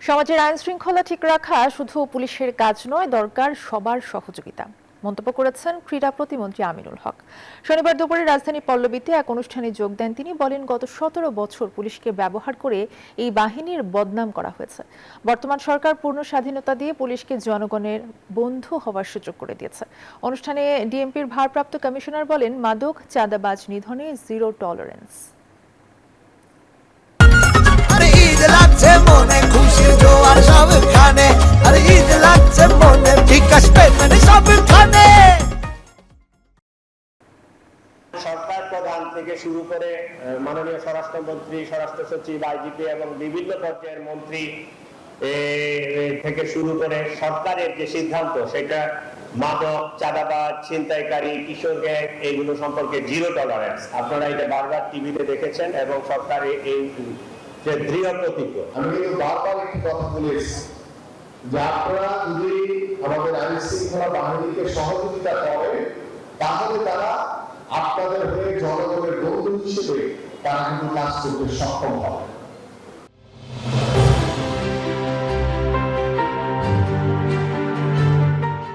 সমাজের আইন শৃঙ্খলা ঠিক রাখা শুধু পুলিশের কাজ নয়, দরকার সবার সহযোগিতা, মন্তব্য করেছেন ক্রীড়া প্রতিমন্ত্রী আমিনুল হক। শনিবার দুপুরে রাজধানী পল্লবীতে এক অনুষ্ঠানে যোগ দেন তিনি। বলেন, গত 17 বছর পুলিশকে ব্যবহার করে এই বাহিনীর বদনাম করা হয়েছে। বর্তমান সরকার পূর্ণ স্বাধীনতা দিয়ে পুলিশকে জনগণের বন্ধু হওয়ার সুযোগ করে দিয়েছে। অনুষ্ঠানে ডিএমপির ভারপ্রাপ্ত কমিশনার বলেন, মাদক চাঁদাবাজ নিধনে জিরো টলারেন্স। মনে খুশির জোয়ার সবখানে, আর ঈদ লাগছে মনে বিকাশ পেমেন্ট সবখানে। সরকার প্রধান থেকে শুরু করে মাননীয় স্বরাষ্ট্রমন্ত্রী, স্বরাষ্ট্র সচিব, আইজিপি এবং বিভিন্ন পর্যায়ের মন্ত্রী থেকে শুরু করে সরকারের যে সিদ্ধান্ত, সেটা মাদক, চাঁদাবাজ, ছিনতাইকারী, কিশোর গ্যাং এইগুলো সম্পর্কে জিরো টলারেন্স। আপনারা এটা বারবার টিভিতে দেখেছেন এবং সরকার এই দৃঢ় প্রতিজ্ঞ। আমি কিন্তু বারবার একটি কথা বলেছি যে আপনারা যদি আমাদের আইন শৃঙ্খলা বাহিনীকে সহযোগিতা করেন, তাহলে তারা আপনাদের হয়ে জনগণের বন্ধু হিসেবে তারা কিন্তু কাজ করতে সক্ষম হবে।